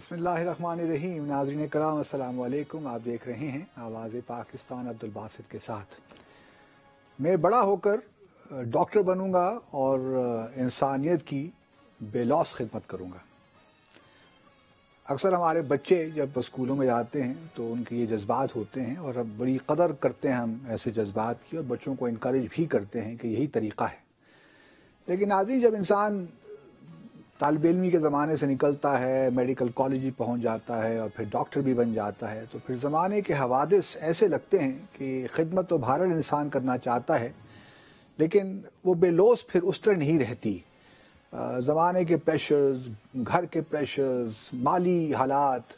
بسم اللہ الرحمن الرحیم. ناظرین کرام السلام علیکم. آپ دیکھ رہے ہیں آواز پاکستان عبدالباسط کے ساتھ. میں بڑا ہو کر ڈاکٹر بنوں گا اور انسانیت کی بے لوث خدمت کروں گا. اکثر ہمارے بچے جب اسکولوں میں جاتے ہیں تو ان کے یہ جذبات ہوتے ہیں اور اب بڑی قدر کرتے ہیں ہم ایسے جذبات کی اور بچوں کو انکریج بھی کرتے ہیں کہ یہی طریقہ ہے. لیکن ناظرین جب انسان طالب علمی کے زمانے سے نکلتا ہے، میڈیکل کالج بھی پہنچ جاتا ہے اور پھر ڈاکٹر بھی بن جاتا ہے تو پھر زمانے کے حوادث ایسے لگتے ہیں کہ خدمت تو بہرحال انسان کرنا چاہتا ہے لیکن وہ بے لوث پھر اس طرح نہیں رہتی. زمانے کے پریشرز، گھر کے پریشرز، مالی حالات،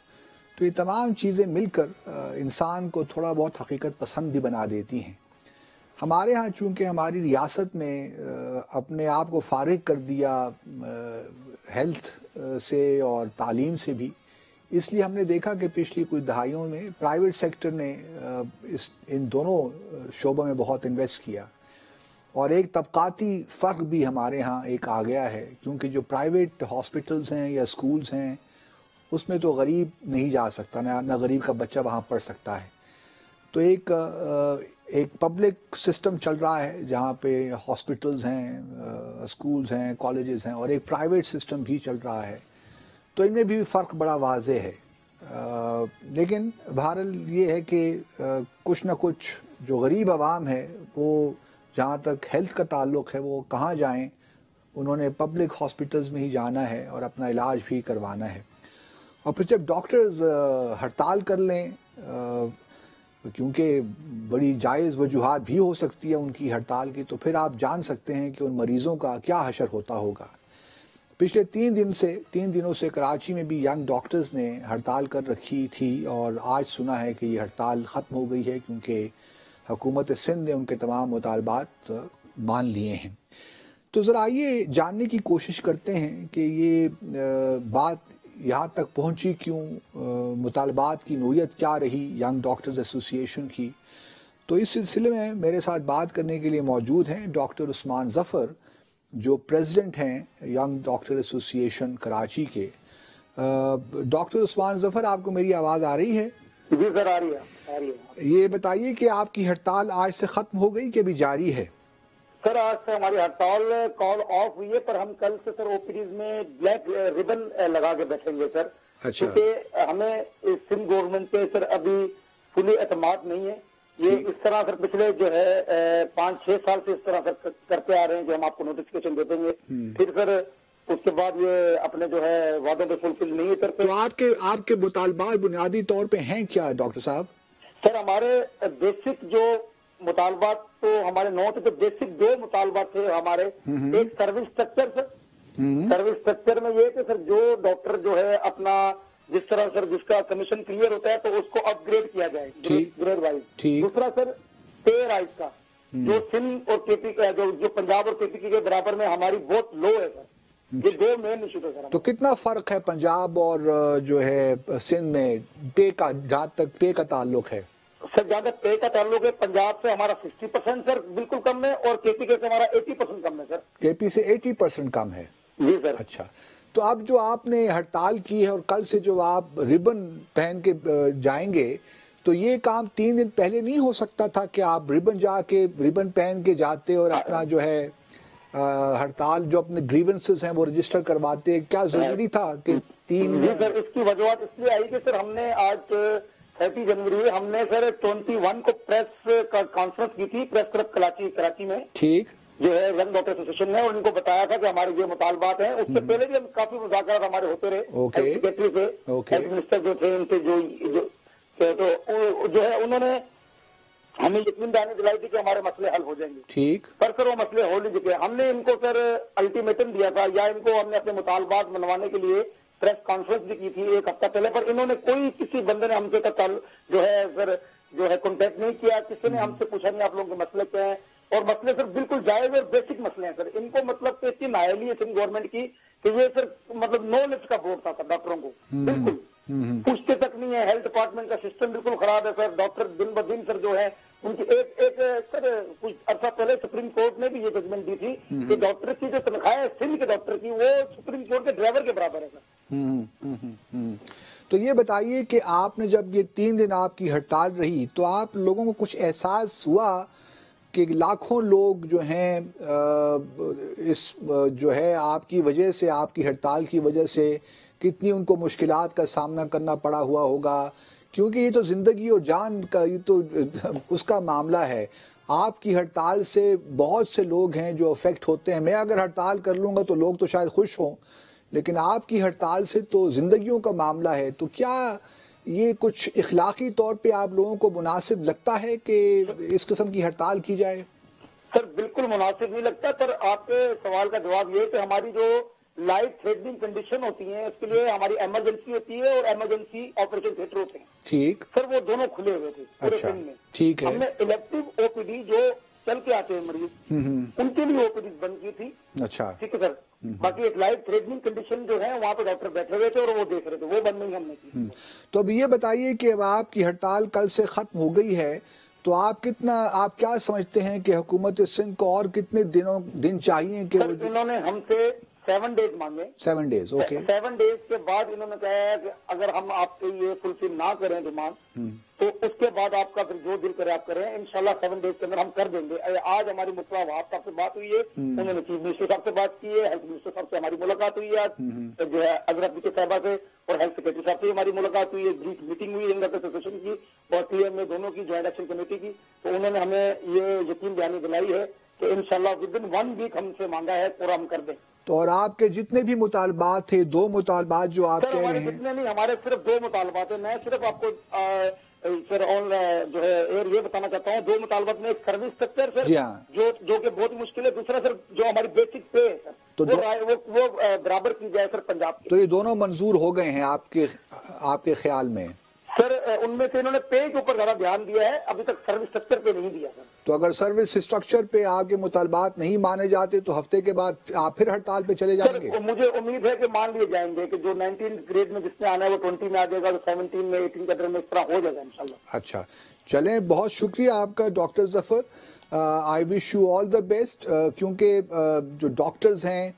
تو یہ تمام چیزیں مل کر انسان کو تھوڑا بہت حقیقت پسند بھی بنا دیتی ہیں. ہمارے ہاں چونکہ ہماری ریاست میں اپنے آپ کو فارغ کر دیا ہیلتھ سے اور تعلیم سے بھی، اس لیے ہم نے دیکھا کہ پچھلی کچھ دہائیوں میں پرائیویٹ سیکٹر نے ان دونوں شعبوں میں بہت انویسٹ کیا اور ایک طبقاتی فرق بھی ہمارے ہاں ایک آ گیا ہے، کیونکہ جو پرائیویٹ ہاسپٹلز ہیں یا اسکولز ہیں اس میں تو غریب نہیں جا سکتا، نہ غریب کا بچہ وہاں پڑھ سکتا ہے. تو ایک پبلک سسٹم چل رہا ہے جہاں پہ ہاسپٹلز ہیں، اسکولز ہیں، کالجز ہیں، اور ایک پرائیویٹ سسٹم بھی چل رہا ہے. تو ان میں بھی فرق بڑا واضح ہے. لیکن بہرحال یہ ہے کہ کچھ نہ کچھ جو غریب عوام ہے وہ جہاں تک ہیلتھ کا تعلق ہے وہ کہاں جائیں، انہوں نے پبلک ہاسپٹلز میں ہی جانا ہے اور اپنا علاج بھی کروانا ہے. اور پھر جب ڈاکٹرز ہڑتال کر لیں، کیونکہ بڑی جائز وجوہات بھی ہو سکتی ہے ان کی ہڑتال کی، تو پھر آپ جان سکتے ہیں کہ ان مریضوں کا کیا حشر ہوتا ہوگا. پچھلے 3 دنوں سے کراچی میں بھی ینگ ڈاکٹرز نے ہڑتال کر رکھی تھی اور آج سنا ہے کہ یہ ہڑتال ختم ہو گئی ہے کیونکہ حکومت سندھ نے ان کے تمام مطالبات مان لیے ہیں. تو ذرا آئیے جاننے کی کوشش کرتے ہیں کہ یہ بات یہاں تک پہنچی کیوں، مطالبات کی نوعیت کیا رہی ینگ ڈاکٹرز ایسوسی ایشن کی. تو اس سلسلے میں میرے ساتھ بات کرنے کے لیے موجود ہیں ڈاکٹر عثمان ظفر جو پریزیڈنٹ ہیں ینگ ڈاکٹر ایسوسی ایشن کراچی کے. ڈاکٹر عثمان ظفر، آپ کو میری آواز آ رہی ہے؟ جی سر، آ رہی ہے. یہ بتائیے کہ آپ کی ہڑتال آج سے ختم ہو گئی کہ ابھی جاری ہے؟ سر آج سے ہماری ہڑتال کال آف ہوئی ہے، پر ہم کل سے سر اوپیڈیز میں بلیک ریبن لگا کے بیٹھیں گے سر. اچھا. کیونکہ ہمیں سندھ گورنمنٹ پہ سر ابھی فلی اعتماد نہیں ہے. یہ اس طرح سر پچھلے جو ہے 5-6 سال سے اس طرح سر کرتے آ رہے ہیں کہ ہم آپ کو نوٹیفکیشن دے دیں گے، پھر سر اس کے بعد یہ اپنے جو ہے وعدوں پہ فلفل نہیں کرتے. تو آپ کے مطالبات بنیادی طور پہ ہیں کیا ڈاکٹر صاحب؟ سر ہمارے بیسک جو مطالبات تو ہمارے نوٹ پہ بیسک 2 مطالبات تھے ہمارے. ایک سروس اسٹرکچر سر، سروس اسٹرکچر میں یہ کہ سر جو ڈاکٹر جو ہے اپنا جس طرح سر جس کا کمیشن کلیئر ہوتا ہے تو اس کو اپ گریڈ کیا جائے گریڈ وائز. دوسرا سر پے رائز کا جو سندھ اور کے پی کا جو پنجاب اور کے پی کے برابر میں ہماری بہت لو ہے سر. یہ 2 مین ایشو ہے سر. تو کتنا فرق ہے پنجاب اور جو ہے سندھ میں پے کا، جہاں تک پے کا تعلق ہے؟ سر جہاں تک پے کا تعلق ہے پنجاب سے ہمارا 60% سر بالکل کم ہے اور کے پی کے سے ہمارا 80% کم ہے سر. کے پی سے 80% کم ہے؟ جی سر. اچھا. تو اب جو آپ نے ہڑتال کی ہے اور کل سے جو آپ ربن پہن کے جائیں گے تو یہ کام 3 دن پہلے نہیں ہو سکتا تھا کہ آپ ربن پہن کے جاتے اور اپنا جو ہے ہڑتال جو اپنے گریونسز ہیں وہ رجسٹر کرواتے؟ کیا ضروری تھا کہ 3؟ جی سر، اس کی وجوہات اس لیے آئی کہ سر ہم نے آج 30 جنوری ہم نے سر 21 کو پریس کانفرنس کی تھی پریس کلب کراچی میں. ٹھیک. جو ہے ینگ ڈاکٹر ایسوسی نے اور ان کو بتایا تھا کہ ہمارے یہ مطالبات ہیں. اس سے پہلے بھی ہم کافی مذاکرات ہمارے ہوتے رہے ہیلتھ سیکرٹری سے، ہیلتھ منسٹر جو تھے ان سے جو ہے انہوں نے ہمیں یقین دہانی دلائی تھی کہ ہمارے مسئلے حل ہو جائیں گے. ٹھیک. پر سر وہ مسئلے ہو نہیں چکے. ہم نے ان کو سر الٹیمیٹم دیا تھا یا ان کو ہم نے اپنے مطالبات منوانے کے لیے پریس کانفرنس بھی کی تھی 1 ہفتہ پہلے، پر انہوں نے کسی بندے نے ہم سے جو ہے سر جو ہے کانٹیکٹ نہیں کیا. کسی نے ہم سے پوچھا نہیں آپ لوگوں کے مسئلے کیا ہیں. اور مسئلے سر بالکل جائز اور بیسک مسئلے ہیں سر. ان کو مطلب کہ اتنی نااہلی ہے سندھ گورنمنٹ کی کہ یہ سر مطلب نو لفٹ کا بورڈ تھا ڈاکٹروں کو، بالکل پوچھتے تک نہیں ہے. ہیلتھ ڈپارٹمنٹ کا سسٹم بالکل خراب ہے سر. ڈاکٹر دن بدن سر جو ہے ان کی ایک سر کچھ عرصہ پہلے سپریم کورٹ نے بھی یہ ججمنٹ دی تھی کہ ڈاکٹر کی جو تنخواہ ہے سندھ کے ڈاکٹر کی وہ سپریم کورٹ کے ڈرائیور کے برابر ہے سر. تو یہ بتائیے کہ آپ نے جب یہ 3 دن آپ کی ہڑتال رہی تو آپ لوگوں کو کچھ احساس ہوا کہ لاکھوں لوگ جو ہیں اس جو ہے آپ کی وجہ سے، آپ کی ہڑتال کی وجہ سے کتنی ان کو مشکلات کا سامنا کرنا پڑا ہوا ہوگا؟ کیونکہ یہ تو زندگی اور جان کا یہ تو اس کا معاملہ ہے. آپ کی ہڑتال سے بہت سے لوگ ہیں جو افیکٹ ہوتے ہیں. میں اگر ہڑتال کر لوں گا تو لوگ تو شاید خوش ہوں، لیکن آپ کی ہڑتال سے تو زندگیوں کا معاملہ ہے. تو کیا یہ کچھ اخلاقی طور پہ آپ لوگوں کو مناسب لگتا ہے کہ اس قسم کی ہڑتال کی جائے؟ سر بالکل مناسب نہیں لگتا، پر آپ کے سوال کا جواب یہ ہے کہ ہماری جو لائف تھریٹنگ کنڈیشن ہوتی ہیں اس کے لیے ہماری ایمرجنسی ہوتی ہے اور ایمرجنسی آپریشن تھیٹر ہوتے ہیں. ٹھیک. سر وہ دونوں کھلے ہوئے تھے پورے اچھا دن میں. ٹھیک ہے. ہم نے الیکٹیو او پی ڈی جو چل کے آتے ہیں مریض ان کے لیے او پی ڈی بند کی تھی. اچھا ٹھیک ہے سر. باقی ایک لائف تھریٹنگ کنڈیشن جو ہے وہاں پہ ڈاکٹر بیٹھے ہوئے تھے اور وہ دیکھ رہے تھے، وہ بند نہیں ہم نے کی. تو اب یہ بتائیے کہ اب آپ کی ہڑتال کل سے ختم ہو گئی ہے تو آپ کیا سمجھتے ہیں کہ حکومت سندھ کو اور کتنے دن چاہیے کہ وہ انہوں نے ہم سے 7 ڈیز مانگے. 7 ڈیز. اوکے. 7 ڈیز کے بعد انہوں نے کہا ہے کہ اگر ہم آپ کے یہ فلفل نہ کریں ڈیمانڈ تو اس کے بعد آپ کا پھر جو دل کرے آپ کریں، انشاءاللہ 7 ڈیز کے اندر ہم کر دیں گے. آج ہماری مطلع وہاب صاحب سے بات ہوئی ہے، انہوں نے چیف منسٹر صاحب سے بات کی ہے، ہیلتھ منسٹر صاحب سے ہماری ملاقات ہوئی ہے آج جو ہے اگر کے صاحبہ سے، اور ہیلتھ سیکرٹری صاحب سے ہماری ملاقات ہوئی ہے. بریف میٹنگ ہوئی ہے ایسوسیشن کی اور ٹی ایم میں دونوں کی جوائنٹ ایکشن کمیٹی کی. تو انہوں نے ہمیں یہ یقین دہانی دلائی ہے کہ انشاءاللہ ود ان 1 ویک ہم سے مانگا ہے پورا ہم کر دیں. تو اور آپ کے جتنے بھی مطالبات تھے، 2 مطالبات جو آپ کہہ رہے ہیں؟ جتنے نہیں، ہمارے صرف 2 مطالبات ہیں. میں صرف آپ کو سر جو ہے یہ بتانا چاہتا ہوں، 2 مطالبات میں ایک سروس سیکٹر سر جی ہاں، جو کہ بہت مشکل ہے. دوسرا سر جو ہماری بیسک پے ہے سر وہ برابر کی جائے سر پنجاب کی. تو یہ دونوں منظور ہو گئے ہیں آپ کے خیال میں؟ سر ان میں سے انہوں نے پے کے اوپر زیادہ دھیان دیا ہے، ابھی تک سروس سٹرکچر پہ نہیں دیا سر. تو اگر سروس اسٹرکچر پہ آپ کے مطالبات نہیں مانے جاتے تو ہفتے کے بعد آپ پھر ہڑتال پہ چلے جائیں گے؟ مجھے امید ہے کہ مان لیے جائیں گے کہ جو 19 گریڈ میں جس نے آنا ہے وہ 20 میں آ جائے گا، تو 17 میں 18 کے اندر میں اس طرح ہو جائے گا انشاءاللہ. اچھا چلیں، بہت شکریہ آپ کا doctor Zafar. I wish you all the best. کیونکہ جو ڈاکٹرز ہیں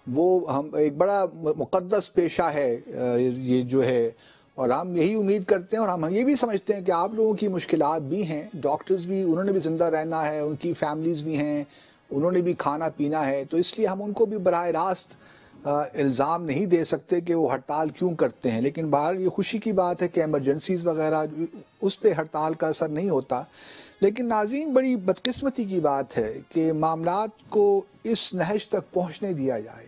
وہ ہم ایک بڑا مقدس پیشہ ہے یہ جو ہے، اور ہم یہی امید کرتے ہیں اور ہم یہ بھی سمجھتے ہیں کہ آپ لوگوں کی مشکلات بھی ہیں. ڈاکٹرز بھی، انہوں نے بھی زندہ رہنا ہے، ان کی فیملیز بھی ہیں، انہوں نے بھی کھانا پینا ہے. تو اس لیے ہم ان کو بھی براہ راست الزام نہیں دے سکتے کہ وہ ہڑتال کیوں کرتے ہیں. لیکن بہرحال یہ خوشی کی بات ہے کہ ایمرجنسیز وغیرہ اس پہ ہڑتال کا اثر نہیں ہوتا. لیکن ناظرین، بڑی بدقسمتی کی بات ہے کہ معاملات کو اس نہج تک پہنچنے دیا جائے.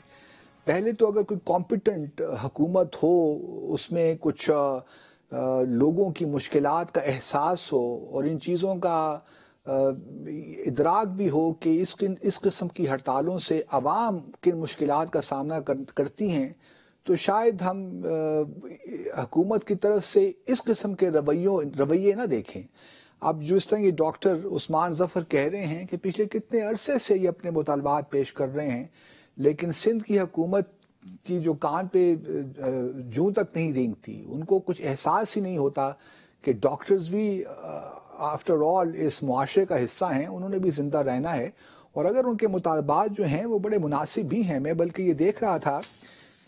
پہلے تو اگر کوئی کمپیٹنٹ حکومت ہو، اس میں کچھ لوگوں کی مشکلات کا احساس ہو اور ان چیزوں کا ادراک بھی ہو کہ اس قسم کی ہڑتالوں سے عوام کن مشکلات کا سامنا کرتی ہیں، تو شاید ہم حکومت کی طرف سے اس قسم کے رویے نہ دیکھیں. اب جو اس طرح یہ ڈاکٹر عثمان ظفر کہہ رہے ہیں کہ پچھلے کتنے عرصے سے یہ اپنے مطالبات پیش کر رہے ہیں، لیکن سندھ کی حکومت کی جو کان پہ جوں تک نہیں رینگتی، ان کو کچھ احساس ہی نہیں ہوتا کہ ڈاکٹرز بھی آفٹر آل اس معاشرے کا حصہ ہیں، انہوں نے بھی زندہ رہنا ہے. اور اگر ان کے مطالبات جو ہیں وہ بڑے مناسب بھی ہیں. میں بلکہ یہ دیکھ رہا تھا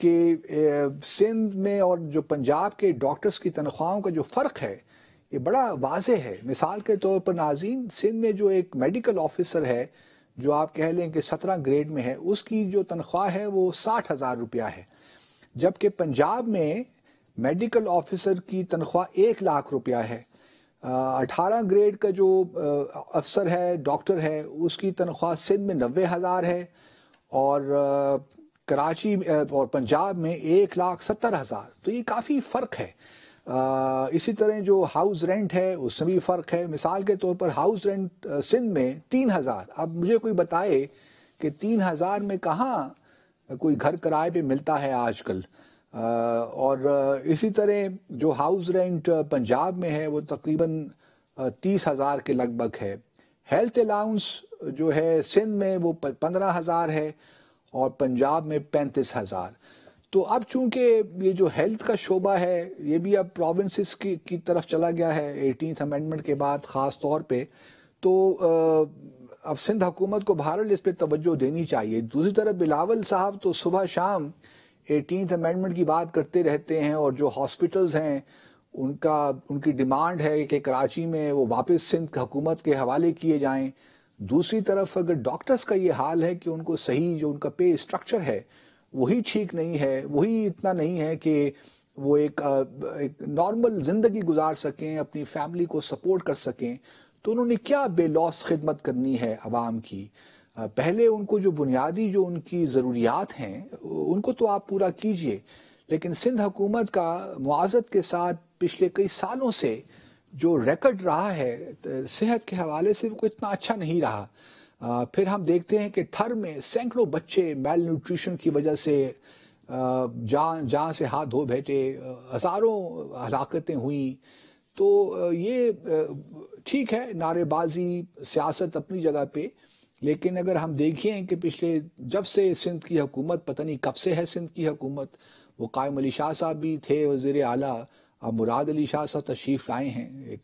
کہ سندھ میں اور جو پنجاب کے ڈاکٹرز کی تنخواہوں کا جو فرق ہے یہ بڑا واضح ہے. مثال کے طور پر ناظرین، سندھ میں جو ایک میڈیکل آفیسر ہے جو آپ کہہ لیں کہ 17 گریڈ میں ہے، اس کی جو تنخواہ ہے وہ 60,000 روپیہ ہے، جبکہ پنجاب میں میڈیکل آفیسر کی تنخواہ 1 لاکھ روپیہ ہے. 18 گریڈ کا جو افسر ہے، ڈاکٹر ہے، اس کی تنخواہ سندھ میں 90,000 ہے اور کراچی اور پنجاب میں 1,70,000. تو یہ کافی فرق ہے. اسی طرح جو ہاؤس رینٹ ہے اس میں بھی فرق ہے. مثال کے طور پر ہاؤس رینٹ سندھ میں 3,000. اب مجھے کوئی بتائے کہ 3,000 میں کہاں کوئی گھر کرائے پہ ملتا ہے آج کل. اور اسی طرح جو ہاؤس رینٹ پنجاب میں ہے وہ تقریباً 30,000 کے لگ بھگ ہے. ہیلتھ الاؤنس جو ہے سندھ میں وہ 15,000 ہے اور پنجاب میں 35,000. تو اب چونکہ یہ جو ہیلتھ کا شعبہ ہے یہ بھی اب پروونسز کی طرف چلا گیا ہے 18th امینڈمنٹ کے بعد خاص طور پہ، تو اب سندھ حکومت کو بہرحال اس پہ توجہ دینی چاہیے. دوسری طرف بلاول صاحب تو صبح شام 18th امینڈمنٹ کی بات کرتے رہتے ہیں، اور جو ہاسپٹلز ہیں ان کی ڈیمانڈ ہے کہ کراچی میں وہ واپس سندھ حکومت کے حوالے کیے جائیں. دوسری طرف اگر ڈاکٹرز کا یہ حال ہے کہ ان کو صحیح جو ان کا پے اسٹرکچر ہے وہی ٹھیک نہیں ہے، وہی اتنا نہیں ہے کہ وہ ایک نارمل زندگی گزار سکیں، اپنی فیملی کو سپورٹ کر سکیں، تو انہوں نے کیا بے لوث خدمت کرنی ہے عوام کی. پہلے ان کو جو بنیادی جو ان کی ضروریات ہیں ان کو تو آپ پورا کیجئے، لیکن سندھ حکومت کا معاذت کے ساتھ پچھلے کئی سالوں سے جو ریکارڈ رہا ہے صحت کے حوالے سے وہ اتنا اچھا نہیں رہا. پھر ہم دیکھتے ہیں کہ تھر میں سینکڑوں بچے میل نیوٹریشن کی وجہ سے جان سے ہاتھ دھو بیٹھے، ہزاروں ہلاکتیں ہوئیں. تو یہ ٹھیک ہے، نعرے بازی سیاست اپنی جگہ پہ، لیکن اگر ہم دیکھیں کہ پچھلے جب سے سندھ کی حکومت، پتہ نہیں کب سے ہے سندھ کی حکومت، وہ قائم علی شاہ صاحب بھی تھے وزیر اعلیٰ، اب مراد علی شاہ صاحب تشریف لائے ہیں،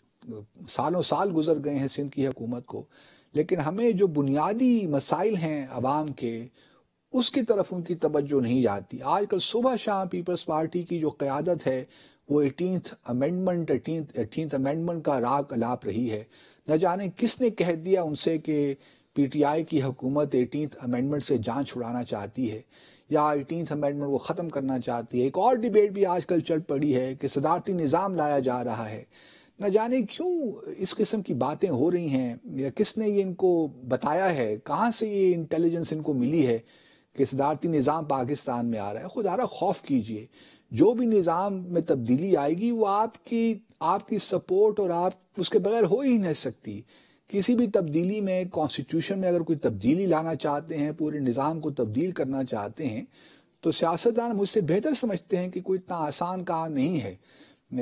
سالوں سال گزر گئے ہیں سندھ کی حکومت کو، لیکن ہمیں جو بنیادی مسائل ہیں عوام کے اس کی طرف ان کی توجہ نہیں جاتی. آج کل صبح شام پیپلز پارٹی کی جو قیادت ہے وہ 18th امینڈمنٹ کا راگ الاپ رہی ہے. نہ جانے کس نے کہہ دیا ان سے کہ پی ٹی آئی کی حکومت 18th امینڈمنٹ سے جان چھڑانا چاہتی ہے یا 18th امینڈمنٹ کو ختم کرنا چاہتی ہے. ایک اور ڈیبیٹ بھی آج کل چل پڑی ہے کہ صدارتی نظام لایا جا رہا ہے. نہ جانے کیوں اس قسم کی باتیں ہو رہی ہیں، یا کس نے یہ ان کو بتایا ہے، کہاں سے یہ انٹیلیجنس ان کو ملی ہے کہ صدارتی نظام پاکستان میں آ رہا ہے. خدا را خوف کیجئے، جو بھی نظام میں تبدیلی آئے گی وہ آپ کی سپورٹ اور آپ اس کے بغیر ہو ہی نہیں سکتی. کسی بھی تبدیلی میں، کانسٹیٹیوشن میں اگر کوئی تبدیلی لانا چاہتے ہیں، پورے نظام کو تبدیل کرنا چاہتے ہیں، تو سیاستدان مجھ سے بہتر سمجھتے ہیں کہ کوئی اتنا آسان کام نہیں ہے.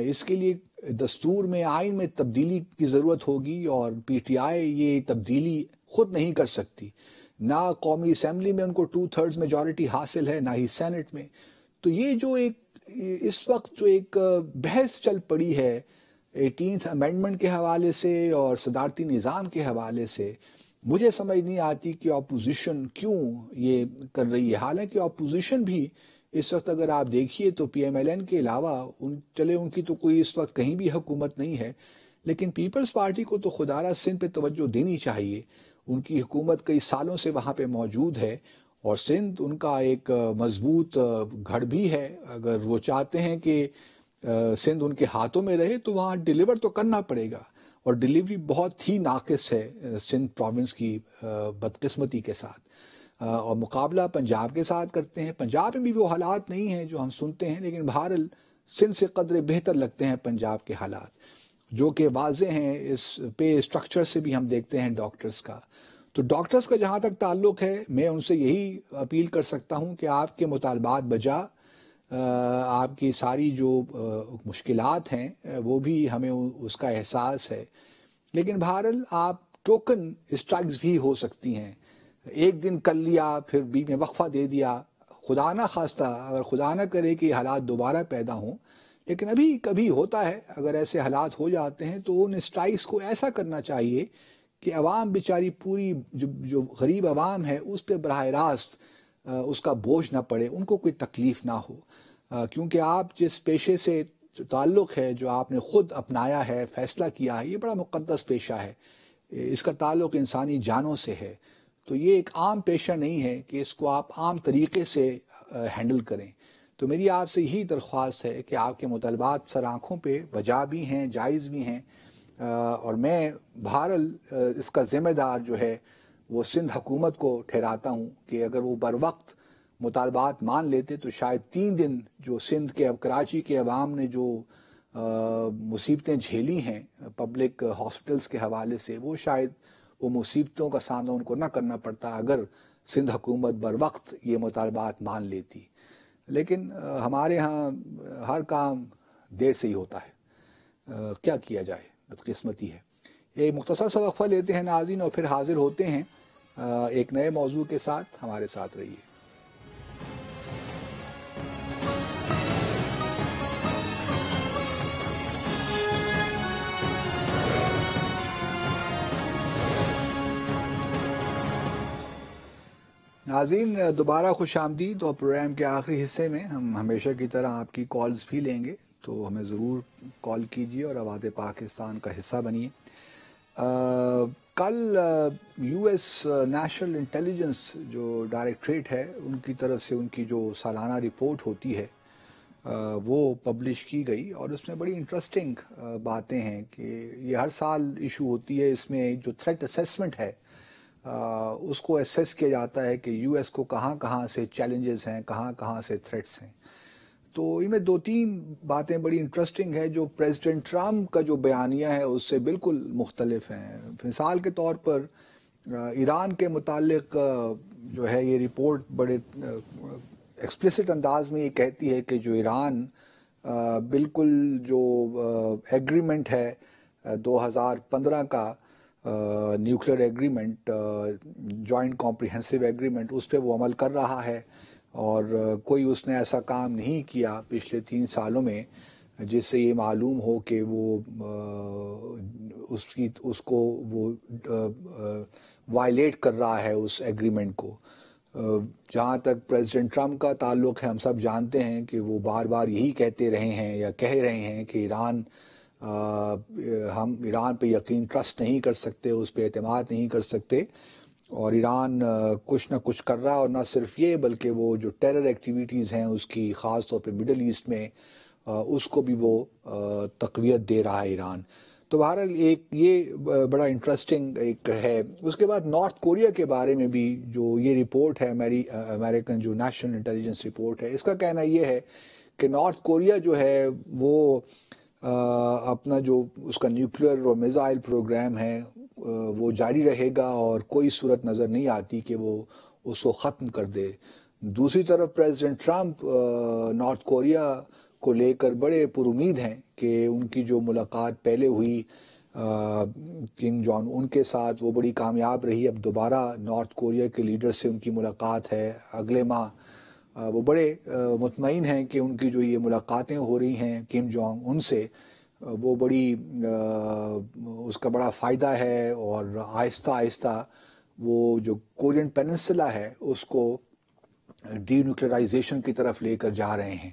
اس کے لیے دستور میں، آئین میں تبدیلی کی ضرورت ہوگی، اور پی ٹی آئی یہ تبدیلی خود نہیں کر سکتی. نہ قومی اسمبلی میں ان کو 2/3 میجورٹی حاصل ہے، نہ ہی سینٹ میں. تو یہ جو اس وقت جو ایک بحث چل پڑی ہے 18th امینڈمنٹ کے حوالے سے اور صدارتی نظام کے حوالے سے، مجھے سمجھ نہیں آتی کہ اپوزیشن کیوں یہ کر رہی ہے. حالانکہ اپوزیشن بھی اس وقت اگر آپ دیکھیے تو پی ایم ایل این کے علاوہ ان کی تو کوئی اس وقت کہیں بھی حکومت نہیں ہے، لیکن پیپلز پارٹی کو تو خدا را سندھ پہ توجہ دینی چاہیے. ان کی حکومت کئی سالوں سے وہاں پہ موجود ہے، اور سندھ ان کا ایک مضبوط گھڑ بھی ہے. اگر وہ چاہتے ہیں کہ سندھ ان کے ہاتھوں میں رہے تو وہاں ڈیلیور تو کرنا پڑے گا، اور ڈیلیوری بہت ہی ناقص ہے سندھ پروونس کی بدقسمتی کے ساتھ. اور مقابلہ پنجاب کے ساتھ کرتے ہیں. پنجاب میں بھی وہ حالات نہیں ہیں جو ہم سنتے ہیں، لیکن بہرحال سندھ سے قدرے بہتر لگتے ہیں پنجاب کے حالات، جو کہ واضح ہیں. اس پے اسٹرکچر سے بھی ہم دیکھتے ہیں ڈاکٹرز کا. تو ڈاکٹرز کا جہاں تک تعلق ہے، میں ان سے یہی اپیل کر سکتا ہوں کہ آپ کے مطالبات بجا، آپ کی ساری جو مشکلات ہیں وہ بھی ہمیں اس کا احساس ہے، لیکن بہرحال آپ ٹوکن اسٹرائکس بھی ہو سکتی ہیں. ایک دن کر لیا، پھر بیچ میں وقفہ دے دیا، خدا نہ خواستہ، اگر خدا نہ کرے کہ حالات دوبارہ پیدا ہوں، لیکن ابھی کبھی ہوتا ہے اگر ایسے حالات ہو جاتے ہیں تو ان اسٹرائکس کو ایسا کرنا چاہیے کہ عوام بیچاری پوری جو غریب عوام ہے اس پہ براہ راست اس کا بوجھ نہ پڑے، ان کو کوئی تکلیف نہ ہو. کیونکہ آپ جس پیشے سے تعلق ہے، جو آپ نے خود اپنایا ہے، فیصلہ کیا ہے، یہ بڑا مقدس پیشہ ہے. اس کا تعلق انسانی جانوں سے ہے. تو یہ ایک عام پیشہ نہیں ہے کہ اس کو آپ عام طریقے سے ہینڈل کریں. تو میری آپ سے یہی درخواست ہے کہ آپ کے مطالبات سر آنکھوں پہ بجا بھی ہیں، جائز بھی ہیں، اور میں بہرحال اس کا ذمہ دار جو ہے وہ سندھ حکومت کو ٹھہراتا ہوں کہ اگر وہ بر وقت مطالبات مان لیتے تو شاید 3 دن جو سندھ کے کراچی کے عوام نے جو مصیبتیں جھیلی ہیں پبلک ہاسپٹلز کے حوالے سے، وہ شاید وہ مصیبتوں کا سامنا ان کو نہ کرنا پڑتا اگر سندھ حکومت بر وقت یہ مطالبات مان لیتی. لیکن ہمارے ہاں ہر کام دیر سے ہی ہوتا ہے، کیا کیا جائے، بدقسمتی ہے. ایک مختصر سا وقفہ لیتے ہیں ناظرین، اور پھر حاضر ہوتے ہیں ایک نئے موضوع کے ساتھ. ہمارے ساتھ رہیے. ناظرین دوبارہ خوش آمدید، اور پروگرام کے آخری حصے میں ہم ہمیشہ کی طرح آپ کی کالز بھی لیں گے، تو ہمیں ضرور کال کیجیے اور آواز پاکستان کا حصہ بنیے۔ کل یو ایس نیشنل انٹیلیجنس جو ڈائریکٹریٹ ہے ان کی طرف سے ان کی جو سالانہ رپورٹ ہوتی ہے وہ پبلش کی گئی، اور اس میں بڑی انٹرسٹنگ باتیں ہیں کہ یہ ہر سال ایشو ہوتی ہے۔ اس میں جو تھریٹ اسیسمنٹ ہے اس کو اسیس کیا جاتا ہے کہ یو ایس کو کہاں کہاں سے چیلنجز ہیں، کہاں کہاں سے تھریٹس ہیں۔ تو ان میں 2-3 باتیں بڑی انٹرسٹنگ ہے جو پریزیڈنٹ ٹرمپ کا جو بیانیہ ہے اس سے بالکل مختلف ہیں۔ مثال کے طور پر ایران کے متعلق جو ہے یہ رپورٹ بڑے ایکسپلیسٹ انداز میں یہ کہتی ہے کہ جو ایران بالکل جو ایگریمنٹ ہے 2015 کا nuclear agreement, joint comprehensive agreement, اس پہ وہ عمل کر رہا ہے، اور کوئی اس نے ایسا کام نہیں کیا پچھلے 3 سالوں میں جس سے یہ معلوم ہو کہ وہ اس کو وہ وائلیٹ کر رہا ہے اس ایگریمنٹ کو۔ جہاں تک پریزیڈنٹ ٹرمپ کا تعلق ہے، ہم سب جانتے ہیں کہ وہ بار بار یہی کہتے رہے ہیں یا کہہ رہے ہیں کہ ہم ایران پہ یقین ٹرسٹ نہیں کر سکتے، اس پہ اعتماد نہیں کر سکتے، اور ایران کچھ نہ کچھ کر رہا، اور نہ صرف یہ بلکہ وہ جو ٹیرر ایکٹیویٹیز ہیں اس کی خاص طور پہ مڈل ایسٹ میں اس کو بھی وہ تقویت دے رہا ہے ایران۔ تو بہرحال ایک یہ بڑا انٹرسٹنگ ایک ہے۔ اس کے بعد نارتھ کوریا کے بارے میں بھی جو یہ رپورٹ ہے امریکن جو نیشنل انٹیلیجنس رپورٹ ہے، اس کا کہنا یہ ہے کہ نارتھ کوریا جو ہے وہ اپنا جو اس کا نیوکلیر اور میزائل پروگرام ہے وہ جاری رہے گا، اور کوئی صورت نظر نہیں آتی کہ وہ اس کو ختم کر دے۔ دوسری طرف پریزیڈنٹ ٹرمپ نارتھ کوریا کو لے کر بڑے پر امید ہیں کہ ان کی جو ملاقات پہلے ہوئی کنگ جان ان کے ساتھ وہ بڑی کامیاب رہی۔ اب دوبارہ نارتھ کوریا کے لیڈر سے ان کی ملاقات ہے اگلے ماہ۔ وہ بڑے مطمئن ہیں کہ ان کی جو یہ ملاقاتیں ہو رہی ہیں کم جونگ ان سے، وہ بڑی اس کا بڑا فائدہ ہے، اور آہستہ آہستہ وہ جو کورین پیننسلا ہے اس کو ڈی نیوکلرائزیشن کی طرف لے کر جا رہے ہیں۔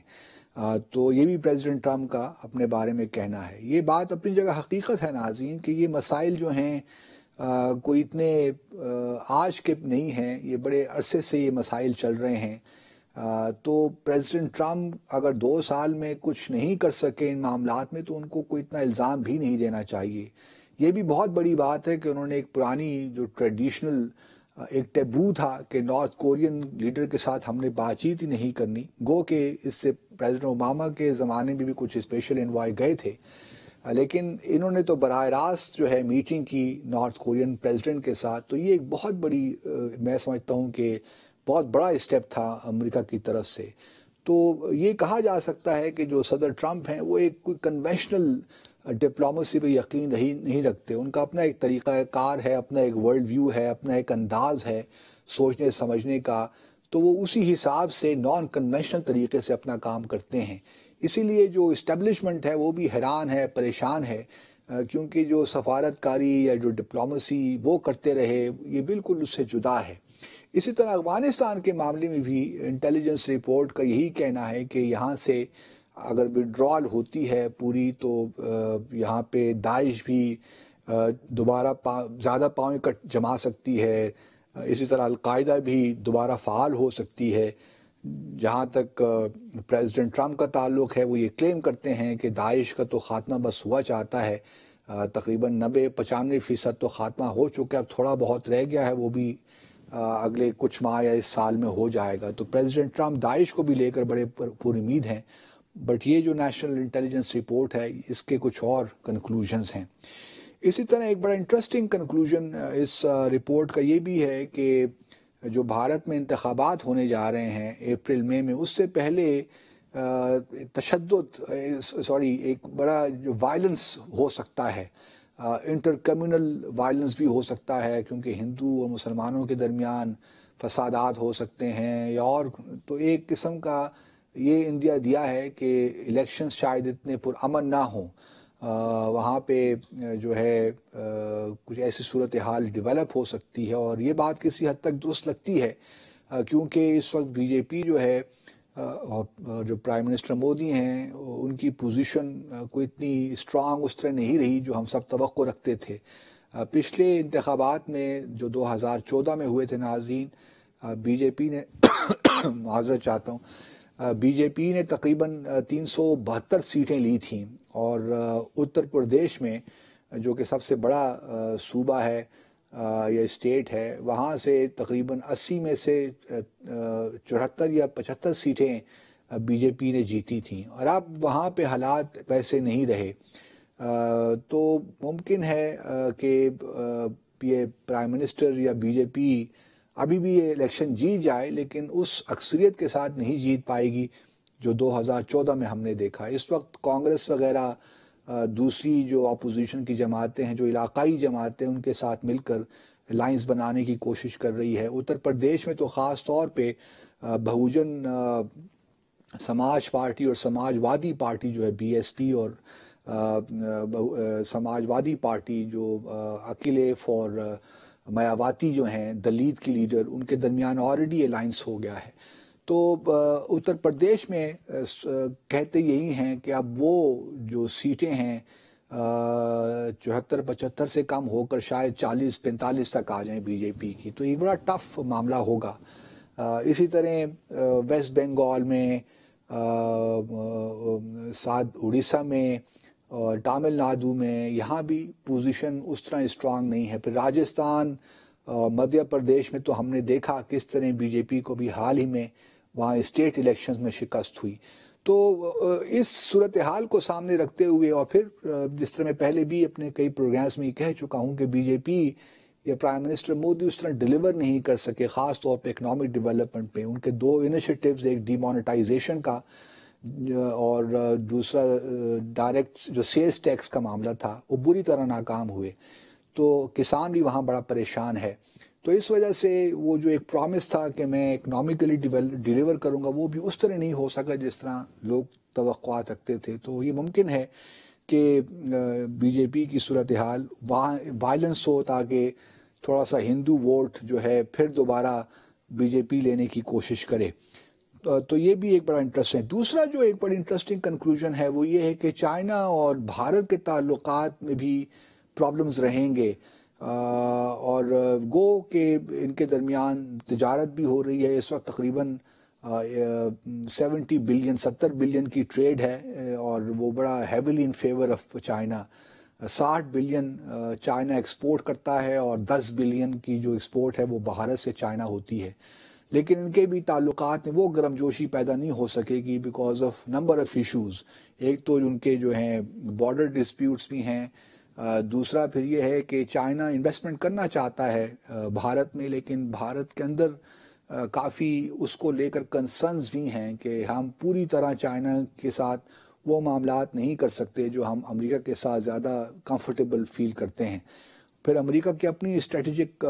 تو یہ بھی پریزیڈنٹ ٹرمپ کا اپنے بارے میں کہنا ہے۔ یہ بات اپنی جگہ حقیقت ہے ناظرین کہ یہ مسائل جو ہیں کوئی اتنے آج کے نہیں ہیں، یہ بڑے عرصے سے یہ مسائل چل رہے ہیں۔ تو پریزیڈنٹ ٹرمپ اگر 2 سال میں کچھ نہیں کر سکے ان معاملات میں تو ان کو کوئی اتنا الزام بھی نہیں دینا چاہیے۔ یہ بھی بہت بڑی بات ہے کہ انہوں نے ایک پرانی جو ٹریڈیشنل ایک ٹیبو تھا کہ نارتھ کورین لیڈر کے ساتھ ہم نے بات چیت ہی نہیں کرنی، گو کہ اس سے پریزیڈنٹ اوباما کے زمانے میں بھی کچھ اسپیشل انوائے گئے تھے، لیکن انہوں نے تو براہ راست جو ہے میٹنگ کی نارتھ کورین پریزیڈنٹ کے ساتھ۔ تو یہ ایک بہت بڑی میں سمجھتا ہوں کہ بہت بڑا اسٹیپ تھا امریکہ کی طرف سے۔ تو یہ کہا جا سکتا ہے کہ جو صدر ٹرمپ ہیں وہ ایک کوئی کنونشنل ڈپلومیسی پہ یقین نہیں رکھتے، ان کا اپنا ایک طریقہ کار ہے، اپنا ایک ورلڈ ویو ہے، اپنا ایک انداز ہے سوچنے سمجھنے کا، تو وہ اسی حساب سے نان کنونشنل طریقے سے اپنا کام کرتے ہیں۔ اسی لیے جو اسٹیبلشمنٹ ہے وہ بھی حیران ہے، پریشان ہے، کیونکہ جو سفارت کاری یا جو ڈپلومیسی وہ کرتے رہے یہ بالکل اس سے جدا ہے۔ اسی طرح افغانستان کے معاملے میں بھی انٹیلیجنس رپورٹ کا یہی کہنا ہے کہ یہاں سے اگر وڈرال ہوتی ہے پوری تو یہاں پہ داعش بھی دوبارہ زیادہ پاؤں جما سکتی ہے، اسی طرح القاعدہ بھی دوبارہ فعال ہو سکتی ہے۔ جہاں تک پریزیڈنٹ ٹرمپ کا تعلق ہے وہ یہ کلیم کرتے ہیں کہ داعش کا تو خاتمہ بس ہوا چاہتا ہے، تقریباً 90-95% تو خاتمہ ہو چکا ہے، اب تھوڑا بہت رہ گیا ہے، وہ بھی اگلے کچھ ماہ یا اس سال میں ہو جائے گا۔ تو پریزیڈنٹ ٹرمپ داعش کو بھی لے کر بڑے پر امید ہیں، بٹ یہ جو نیشنل انٹیلیجنس رپورٹ ہے اس کے کچھ اور کنکلوژنز ہیں۔ اسی طرح ایک بڑا انٹرسٹنگ کنکلوژن اس رپورٹ کا یہ بھی ہے کہ جو بھارت میں انتخابات ہونے جا رہے ہیں اپریل میں اس سے پہلے ایک بڑا جو وائلنس ہو سکتا ہے، انٹر کمیونل وائلنس بھی ہو سکتا ہے، کیونکہ ہندو اور مسلمانوں کے درمیان فسادات ہو سکتے ہیں، یا اور تو ایک قسم کا یہ اندیا دیا ہے کہ الیکشنز شاید اتنے پرامن نہ ہوں، وہاں پہ جو ہے کچھ ایسی صورتحال ڈیولپ ہو سکتی ہے، اور یہ بات کسی حد تک درست لگتی ہے، کیونکہ اس وقت بی جے پی جو ہے جو پرائم منسٹر مودی ہیں ان کی پوزیشن کوئی اتنی اسٹرانگ اس طرح نہیں رہی جو ہم سب توقع رکھتے تھے. پچھلے انتخابات میں جو 2014 میں ہوئے تھے ناظرین، بی جے پی نے معذرت چاہتا ہوں، بی جے پی نے تقریباً 372 سیٹیں لی تھیں، اور اتر پردیش میں جو کہ سب سے بڑا صوبہ ہے یا اسٹیٹ ہے، وہاں سے تقریباً 80 میں سے 74 یا 75 سیٹیں بی جے پی نے جیتی تھیں، اور اب وہاں پہ حالات ویسے نہیں رہے. تو ممکن ہے کہ یہ پرائم منسٹر یا بی جے پی ابھی بھی یہ الیکشن جیت جائے، لیکن اس اکثریت کے ساتھ نہیں جیت پائے گی جو 2014 میں ہم نے دیکھا. اس وقت کانگریس وغیرہ دوسری جو اپوزیشن کی جماعتیں ہیں، جو علاقائی جماعتیں، ان کے ساتھ مل کر لائنز بنانے کی کوشش کر رہی ہے. اتر پردیش میں تو خاص طور پہ بہوجن سماج پارٹی اور سماج وادی پارٹی جو ہے بی ایس پی، اور سماج وادی پارٹی جو اکھلیش اور میاواتی جو ہیں دلت کی لیڈر، ان کے درمیان آلریڈی الائنس ہو گیا ہے. تو اتر پردیش میں کہتے یہی ہیں کہ اب وہ جو سیٹیں ہیں 74-75 سے کم ہو کر شاید 40-45 تک آ جائیں بی جے پی کی، تو یہ بڑا ٹف معاملہ ہوگا. اسی طرح ویسٹ بنگال میں، ساتھ اڑیسہ میں اور تامل ناڈو میں، یہاں بھی پوزیشن اس طرح اسٹرانگ نہیں ہے. پھر راجستھان، مدھیہ پردیش میں تو ہم نے دیکھا کس طرح بی جے پی کو بھی حال ہی میں وہاں اسٹیٹ الیکشنز میں شکست ہوئی. تو اس صورتحال کو سامنے رکھتے ہوئے، اور پھر جس طرح میں پہلے بھی اپنے کئی پروگرامز میں یہ کہہ چکا ہوں کہ بی جے پی یا پرائم منسٹر مودی اس طرح ڈیلیور نہیں کر سکے، خاص طور پہ اکنامک ڈیولپمنٹ پہ. ان کے دو انیشیٹیوز، ایک ڈی مانیٹائزیشن کا اور دوسرا ڈائریکٹ جو سیلز ٹیکس کا معاملہ تھا، وہ بری طرح ناکام ہوئے. تو کسان بھی وہاں بڑا پریشان ہے. تو اس وجہ سے وہ جو ایک پرومس تھا کہ میں اکنامیکلی ڈیلیور کروں گا، وہ بھی اس طرح نہیں ہو سکا جس طرح لوگ توقعات رکھتے تھے. تو یہ ممکن ہے کہ بی جے پی کی صورتحال وہاں وائلنس ہو، تاکہ تھوڑا سا ہندو ووٹ جو ہے پھر دوبارہ بی جے پی لینے کی کوشش کرے. تو یہ بھی ایک بڑا انٹرسٹ ہے. دوسرا جو ایک بڑی انٹرسٹنگ کنکلوژن ہے وہ یہ ہے کہ چائنا اور بھارت کے تعلقات میں بھی پرابلمز رہیں گے، اور گو کہ ان کے درمیان تجارت بھی ہو رہی ہے. اس وقت تقریباً 70 بلین کی ٹریڈ ہے، اور وہ بڑا heavily in favour of China. 60 billion China export کرتا ہے، اور 10 بلین کی جو ایکسپورٹ ہے وہ بھارت سے چائنا ہوتی ہے. لیکن ان کے بھی تعلقات میں وہ گرم جوشی پیدا نہیں ہو سکے گی because of number of issues. ایک تو ان کے جو ہیں بارڈر ڈسپیوٹس بھی ہیں، دوسرا پھر یہ ہے کہ چائنا انویسٹمنٹ کرنا چاہتا ہے بھارت میں، لیکن بھارت کے اندر کافی اس کو لے کر کنسرنز بھی ہیں کہ ہم پوری طرح چائنا کے ساتھ وہ معاملات نہیں کر سکتے جو ہم امریکہ کے ساتھ زیادہ کمفرٹیبل فیل کرتے ہیں. پھر امریکہ کی اپنی اسٹریٹجک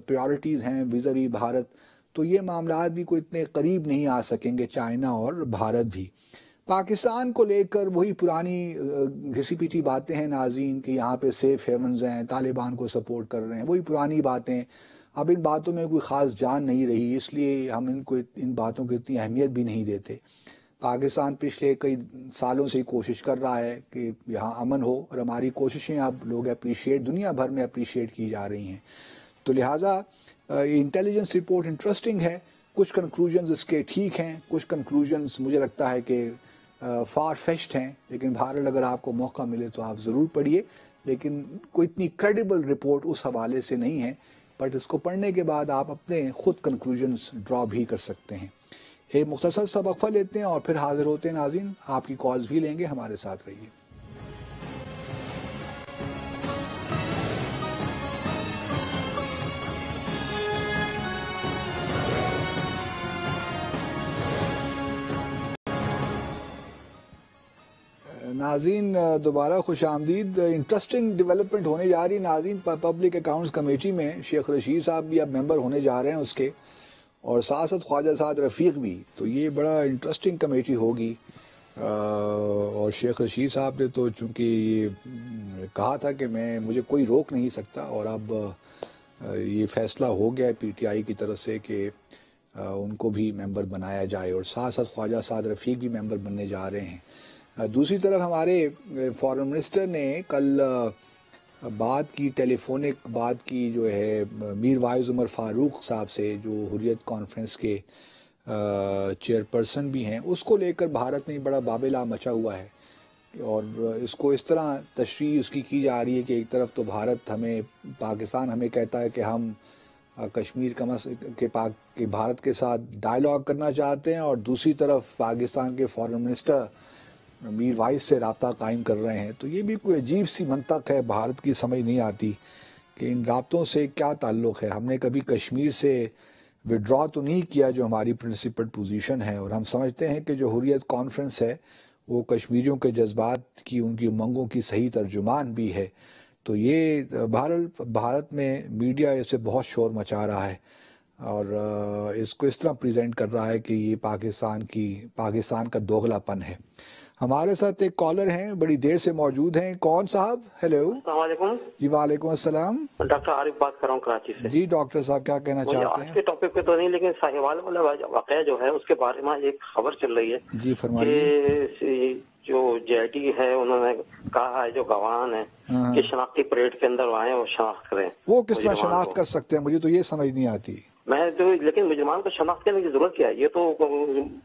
پریارٹیز ہیں ویزاوی بھارت، تو یہ معاملات بھی کوئی اتنے قریب نہیں آ سکیں گے چائنا اور بھارت بھی. پاکستان کو لے کر وہی پرانی گھسی پیٹی باتیں ہیں ناظرین، کہ یہاں پہ سیف ہیونز ہیں، طالبان کو سپورٹ کر رہے ہیں، وہی پرانی باتیں. اب ان باتوں میں کوئی خاص جان نہیں رہی، اس لیے ہم ان باتوں کو اتنی اہمیت بھی نہیں دیتے. پاکستان پچھلے کئی سالوں سے کوشش کر رہا ہے کہ یہاں امن ہو، اور ہماری کوششیں اب لوگ اپریشیٹ، دنیا بھر میں اپریشیٹ کی جا رہی ہیں. تو لہٰذا انٹیلیجنس رپورٹ انٹرسٹنگ ہے، کچھ کنکلوژنز اس کے ٹھیک ہیں، کچھ کنکلوژنز مجھے لگتا ہے کہ فار فیشڈ ہیں، لیکن بہرحال اگر آپ کو موقع ملے تو آپ ضرور پڑھیے. لیکن کوئی اتنی کریڈیبل رپورٹ اس حوالے سے نہیں ہے، بٹ اس کو پڑھنے کے بعد آپ اپنے خود کنکلوژنز ڈرا بھی کر سکتے ہیں. ایک مختصر سا وقفہ لیتے ہیں اور پھر حاضر ہوتے ہیں ناظرین. آپ کی کالز بھی لیں گے، ہمارے ساتھ رہیے. ناظرین دوبارہ خوش آمدید. انٹرسٹنگ ڈیولپمنٹ ہونے جا رہی ہے ناظرین پبلک اکاؤنٹس کمیٹی میں. شیخ رشید صاحب بھی اب ممبر ہونے جا رہے ہیں اس کے، اور ساتھ ساتھ خواجہ سعد رفیق بھی. تو یہ بڑا انٹرسٹنگ کمیٹی ہوگی. اور شیخ رشید صاحب نے تو چونکہ یہ کہا تھا کہ مجھے کوئی روک نہیں سکتا، اور اب یہ فیصلہ ہو گیا ہے پی ٹی آئی کی طرف سے کہ ان کو بھی ممبر بنایا جائے، اور ساتھ ساتھ خواجہ سعد رفیق بھی ممبر بننے جا رہے ہیں۔ دوسری طرف ہمارے فارن منسٹر نے کل بات کی، ٹیلی فونک بات کی جو ہے میر واعظ عمر فاروق صاحب سے، جو حریت کانفرنس کے چیئر پرسن بھی ہیں، اس کو لے کر بھارت میں بڑا بابلا مچا ہوا ہے، اور اس کو اس طرح تشریح اس کی جا رہی ہے کہ ایک طرف تو پاکستان ہمیں کہتا ہے کہ ہم کشمیر کے بھارت کے ساتھ ڈائیلاگ کرنا چاہتے ہیں، اور دوسری طرف پاکستان کے فارن منسٹر میر وائس سے رابطہ قائم کر رہے ہیں۔ تو یہ بھی کوئی عجیب سی منطق ہے، بھارت کی سمجھ نہیں آتی کہ ان رابطوں سے کیا تعلق ہے۔ ہم نے کبھی کشمیر سے وڈرا تو نہیں کیا جو ہماری پرنسپل پوزیشن ہے، اور ہم سمجھتے ہیں کہ جو حریت کانفرنس ہے وہ کشمیریوں کے جذبات کی، ان کی امنگوں کی صحیح ترجمان بھی ہے۔ تو یہ بھارت میں میڈیا اس سے بہت شور مچا رہا ہے، اور اس کو اس طرح پریزنٹ کر رہا ہے کہ یہ پاکستان کا دوغلا پن ہے۔ ہمارے ساتھ ایک کالر ہیں، بڑی دیر سے موجود ہیں۔ کون صاحب؟ ہیلو، السلام علیکم جی وعلیکم السلام۔ ڈاکٹر عارف بات کر رہا ہوں کراچی سے۔ جی ڈاکٹر صاحب کیا کہنا چاہتے آج ہیں؟ کے ٹاپک پہ تو نہیں، لیکن ساہیوال والا واقعہ جو ہے اس کے بارے میں ایک خبر چل رہی ہے جی فرمائیے۔ کہ جو جے آئی ٹی ہے انہوں نے کہا ہے جو گواہان ہے کہ شناختی پریڈ کے اندر آئیں اور شناخت کریں۔ وہ کس طرح شناخت کر سکتے ہیں؟ مجھے تو یہ سمجھ نہیں آتی۔ لیکن مجرمان کو شناخت کرنے کی ضرورت کیا ہے؟ یہ تو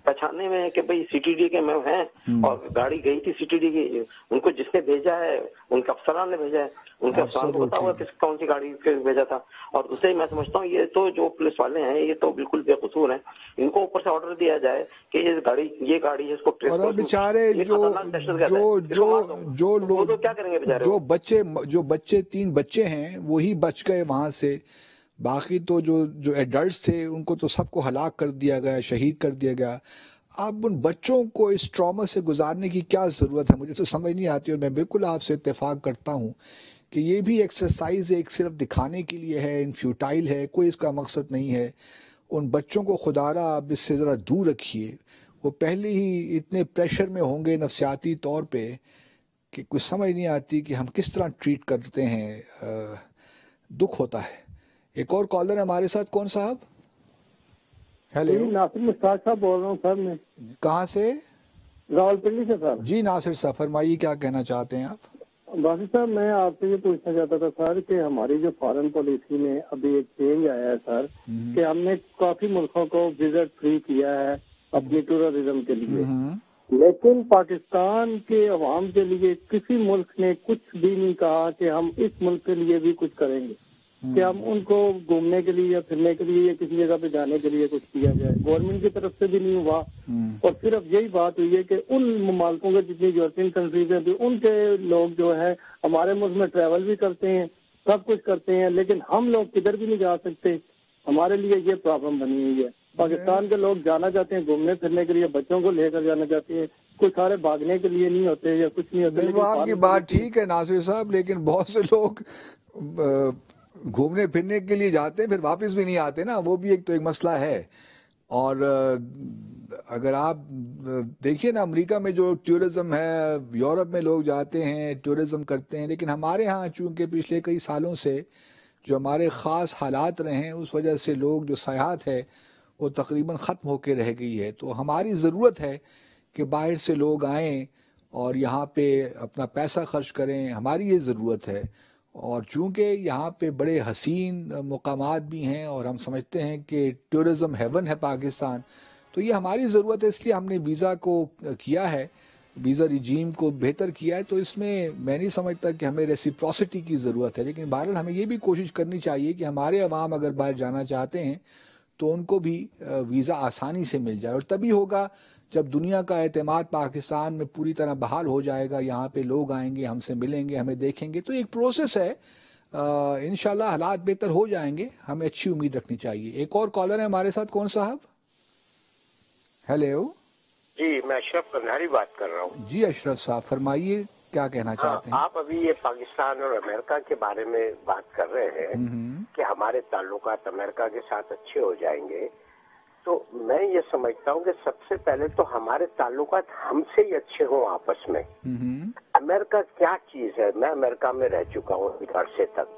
پہچاننے میں کہ بھئی سی ٹی ڈی کے میں ہیں، اور گاڑی گئی تھی سی ٹی ڈی کی، ان کو جس نے بھیجا ہے ان کے افسران نے بھیجا ہے، ان کے افسران کو پتا ہوا کون سی گاڑی بھیجا تھا۔ اور دوسرے میں سمجھتا ہوں یہ تو جو پولیس والے ہیں یہ تو بالکل بے قصور ہیں، ان کو اوپر سے آرڈر دیا جائے کہ یہ گاڑی ہے اس کو ٹریس کرو۔ اور بیچارے جو بچے 3 بچے ہیں وہی بچ گئے وہاں سے، باقی تو جو ایڈلٹس تھے ان کو تو سب کو ہلاک کر دیا گیا، شہید کر دیا گیا۔ اب ان بچوں کو اس ٹراما سے گزارنے کی کیا ضرورت ہے؟ مجھے تو سمجھ نہیں آتی، اور میں بالکل آپ سے اتفاق کرتا ہوں کہ یہ بھی ایکسرسائز ایک صرف دکھانے کے لیے ہے، انفیوٹائل ہے، کوئی اس کا مقصد نہیں ہے۔ ان بچوں کو خدا را اب اس سے ذرا دور رکھیے، وہ پہلے ہی اتنے پریشر میں ہوں گے نفسیاتی طور پہ کہ کچھ سمجھ نہیں آتی کہ ہم کس طرح ٹریٹ کرتے ہیں۔ دکھ ہوتا ہے۔ ایک اور کالر ہمارے ساتھ، کون صاحب؟ ہیلو، ناصر مشتاق صاحب بول رہا ہوں سر، میں کہاں سے؟ راول پنڈی سے سر۔ جی ناصر صاحب فرمائیے، کیا کہنا چاہتے ہیں آپ؟ باقی صاحب میں آپ سے یہ پوچھنا چاہتا تھا سر کہ ہماری جو فارن پالیسی میں ابھی ایک چینج آیا ہے سر، کہ ہم نے کافی ملکوں کو وزٹ فری کیا ہے اپنی ٹورزم کے لیے، لیکن پاکستان کے عوام کے لیے کسی ملک نے کچھ بھی نہیں کہا کہ ہم اس ملک کے لیے بھی کچھ کریں گے، کہ ہم ان کو گھومنے کے لیے یا پھرنے کے لیے یا کسی جگہ پہ جانے کے لیے کچھ کیا جائے۔ گورنمنٹ کی طرف سے بھی نہیں ہوا، اور صرف یہی بات ہوئی ہے کہ ان ممالکوں کے جتنی یورپین کنٹریز ہیں ان کے لوگ جو ہے ہمارے ملک میں ٹریول بھی کرتے ہیں، سب کچھ کرتے ہیں، لیکن ہم لوگ کدھر بھی نہیں جا سکتے۔ ہمارے لیے یہ پرابلم بنی ہوئی ہے۔ پاکستان کے لوگ جانا چاہتے ہیں گھومنے پھرنے کے لیے، بچوں کو لے کر جانا چاہتے ہیں، کوئی سارے بھاگنے کے لیے نہیں ہوتے یا کچھ نہیں ہوتے۔ وہ آپ کی بات ٹھیک ہے ناصر صاحب، لیکن بہت سے لوگ گھومنے پھرنے کے لیے جاتے ہیں پھر واپس بھی نہیں آتے نا، وہ بھی ایک مسئلہ ہے۔ اور اگر آپ دیکھیے نا، امریکہ میں جو ٹورزم ہے، یورپ میں لوگ جاتے ہیں ٹورزم کرتے ہیں، لیکن ہمارے ہاں چونکہ پچھلے کئی سالوں سے جو ہمارے خاص حالات رہے ہیں اس وجہ سے لوگ جو سیاحت ہے وہ تقریباً ختم ہو کے رہ گئی ہے۔ تو ہماری ضرورت ہے کہ باہر سے لوگ آئیں اور یہاں پہ اپنا پیسہ خرچ کریں، ہماری یہ ضرورت ہے۔ اور چونکہ یہاں پہ بڑے حسین مقامات بھی ہیں اور ہم سمجھتے ہیں کہ ٹورزم ہیون ہے پاکستان، تو یہ ہماری ضرورت ہے، اس لیے ہم نے ویزا کو کیا ہے، ویزا ریجیم کو بہتر کیا ہے۔ تو اس میں نہیں سمجھتا کہ ہمیں ریسیپروسٹی کی ضرورت ہے، لیکن بہرحال ہمیں یہ بھی کوشش کرنی چاہیے کہ ہمارے عوام اگر باہر جانا چاہتے ہیں تو ان کو بھی ویزا آسانی سے مل جائے، اور تبھی ہوگا جب دنیا کا اعتماد پاکستان میں پوری طرح بحال ہو جائے گا، یہاں پہ لوگ آئیں گے، ہم سے ملیں گے، ہمیں دیکھیں گے۔ تو ایک پروسیس ہے، انشاءاللہ حالات بہتر ہو جائیں گے، ہمیں اچھی امید رکھنی چاہیے۔ ایک اور کالر ہے ہمارے ساتھ، کون صاحب؟ ہیلو، جی میں اشرف قندھاری بات کر رہا ہوں۔ جی اشرف صاحب فرمائیے، کیا کہنا چاہتے ہیں؟ آپ ابھی یہ پاکستان اور امریکہ کے بارے میں بات کر رہے ہیں کہ ہمارے تعلقات امریکہ کے ساتھ اچھے ہو جائیں گے، تو میں یہ سمجھتا ہوں کہ سب سے پہلے تو ہمارے تعلقات ہم سے ہی اچھے ہوں آپس میں۔ امریکہ کیا چیز ہے؟ میں امریکہ میں رہ چکا ہوں ایک عرصے تک،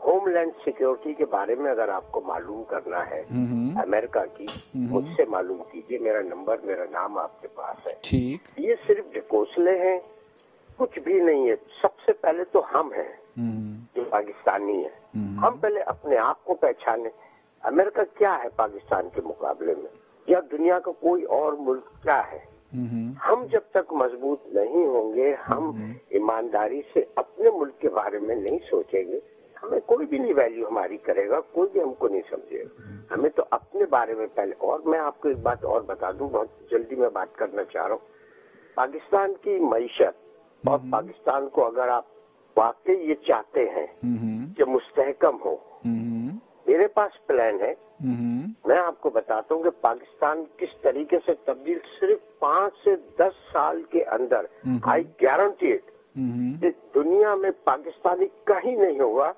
ہو ہوم لینڈ سیکیورٹی کے بارے میں اگر آپ کو معلوم کرنا ہے امریکہ کی، مجھ سے معلوم کیجیے، میرا نمبر، میرا نام آپ کے پاس ہے. ٹھیک. یہ صرف ڈھکوسلے ہیں، کچھ بھی نہیں ہے. سب سے پہلے تو ہم ہیں جو پاکستانی ہیں، ہم پہلے اپنے آپ کو پہچانے. امریکہ کیا ہے پاکستان کے مقابلے میں، یا دنیا کا کوئی اور ملک کیا ہے؟ ہم جب تک مضبوط نہیں ہوں گے، ہم ایمانداری سے اپنے ملک کے بارے میں نہیں سوچیں گے، ہمیں کوئی بھی نہیں ویلیو ہماری کرے گا، کوئی بھی ہم کو نہیں سمجھے گا. ہمیں تو اپنے بارے میں پہلے. اور میں آپ کو ایک بات اور بتا دوں، بہت جلدی میں بات کرنا چاہ رہا ہوں. پاکستان کی معیشت اور پاکستان کو اگر آپ واقعی یہ چاہتے ہیں کہ مستحکم ہو، میرے پاس پلان ہے. میں آپ کو بتاتا ہوں کہ پاکستان کس طریقے سے تبدیل صرف 5 سے 10 سال کے اندر، آئی گارنٹی اٹ، کہ دنیا میں پاکستانی کہیں نہیں ہوگا،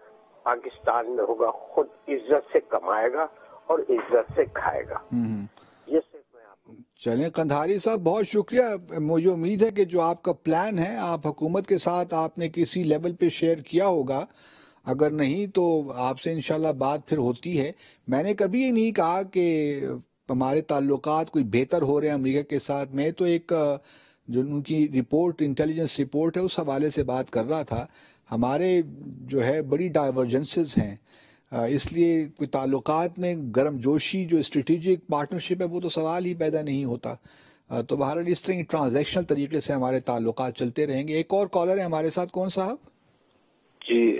پاکستان میں ہوگا. خود عزت سے کمائے گا اور عزت سے کھائے گا. یہ صرف میں آپ کو. چلیں قندھاری صاحب، بہت شکریہ. مجھے امید ہے کہ جو آپ کا پلان ہے آپ حکومت کے ساتھ آپ نے کسی لیول پہ شیئر کیا ہوگا، اگر نہیں تو آپ سے انشاءاللہ بات پھر ہوتی ہے. میں نے کبھی یہ نہیں کہا کہ ہمارے تعلقات کوئی بہتر ہو رہے ہیں امریکہ کے ساتھ. میں تو ایک جو ان کی رپورٹ، انٹیلیجنس رپورٹ ہے، اس حوالے سے بات کر رہا تھا. ہمارے جو ہے بڑی ڈائیورجنسز ہیں، اس لیے کوئی تعلقات میں گرم جوشی، جو اسٹریٹجک پارٹنرشپ ہے، وہ تو سوال ہی پیدا نہیں ہوتا. تو بہرحال اس طرح ٹرانزیکشنل طریقے سے ہمارے تعلقات چلتے رہیں گے. ایک اور کالر ہے ہمارے ساتھ. کون صاحب؟ جی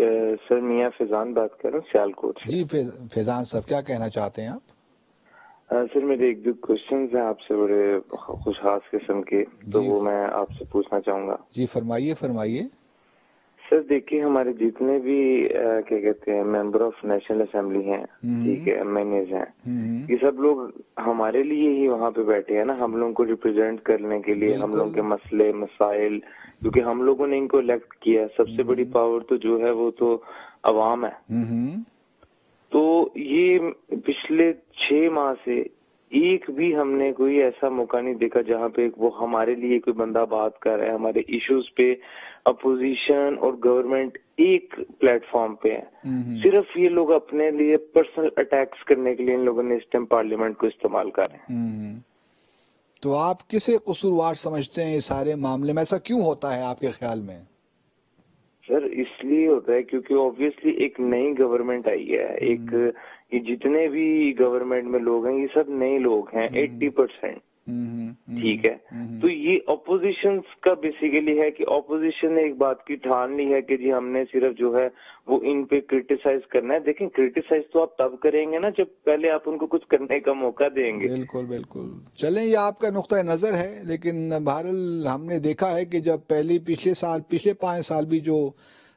سر، میاں فیضان بات کر رہا ہوں سیالکوٹ سے. جی فیضان صاحب، کیا کہنا چاہتے ہیں آپ؟ سر میرے ایک دو کوشچنز ہیں آپ سے، بڑے خوشخاص قسم کے، تو وہ میں آپ سے پوچھنا چاہوں گا. جی فرمائیے. سر دیکھیے، ہمارے جتنے بھی کیا کہتے ہیں ممبر آف نیشنل اسمبلی ہیں، ٹھیک ہے، ایم این ایز ہیں، یہ سب لوگ ہمارے لیے ہی وہاں پہ بیٹھے ہیں نا، ہم لوگوں کو ریپرزینٹ کرنے کے لیے، ہم لوگوں کے مسئلے مسائل، کیونکہ ہم لوگوں نے ان کو الیکٹ کیا. سب سے بڑی پاور تو جو ہے وہ تو عوام ہے. تو یہ پچھلے 6 ماہ سے ایک بھی ہم نے کوئی ایسا موقع نہیں دیکھا جہاں پہ وہ ہمارے لیے کوئی بندہ بات کر رہا ہے. ہمارے ایشوز پہ اپوزیشن اور گورنمنٹ ایک پلیٹ فارم پہ ہے. صرف یہ لوگ اپنے لیے پرسنل اٹیکس کرنے کے لیے ان لوگوں نے اس ٹائم پارلیمنٹ کو استعمال کر رہے ہیں. تو آپ کسے قصوروار سمجھتے ہیں یہ سارے معاملے میں؟ ایسا کیوں ہوتا ہے آپ کے خیال میں؟ سر اس لیے ہوتا ہے کیونکہ اوبویسلی ایک نئی گورنمنٹ آئی ہے. ایک یہ جتنے بھی گورنمنٹ میں لوگ ہیں یہ سب نئے لوگ ہیں 80%. ٹھیک ہے، تو یہ اپوزیشن کا بیسیکلی ہے کہ اپوزیشن نے ایک بات کی ٹھان لی ہے کہ جی ہم نے صرف جو ہے وہ ان پہ کرٹیسائز کرنا ہے. دیکھیں کرٹیسائز تو آپ تب کریں گے نا جب پہلے آپ ان کو کچھ کرنے کا موقع دیں گے. بالکل. چلیں یہ آپ کا نقطہ نظر ہے، لیکن بہرحال ہم نے دیکھا ہے کہ جب پچھلے 5 سال بھی جو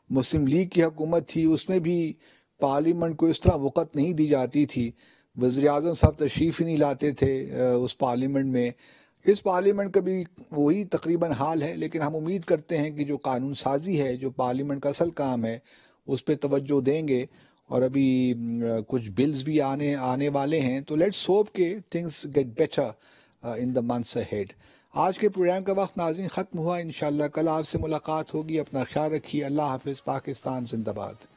مسلم لیگ کی حکومت تھی، اس میں بھی پارلیمنٹ کو اس طرح وقت نہیں دی جاتی تھی. وزیر اعظم صاحب تشریف ہی نہیں لاتے تھے اس پارلیمنٹ میں. اس پارلیمنٹ کا بھی وہی تقریباً حال ہے، لیکن ہم امید کرتے ہیں کہ جو قانون سازی ہے، جو پارلیمنٹ کا اصل کام ہے، اس پہ توجہ دیں گے. اور ابھی کچھ بلز بھی آنے والے ہیں، تو لیٹس ہوپ کہ things get better in the months ahead. آج کے پروگرام کا وقت ناظرین ختم ہوا. انشاءاللہ کل آپ سے ملاقات ہوگی. اپنا خیال رکھیے. اللہ حافظ. پاکستان زندہ باد.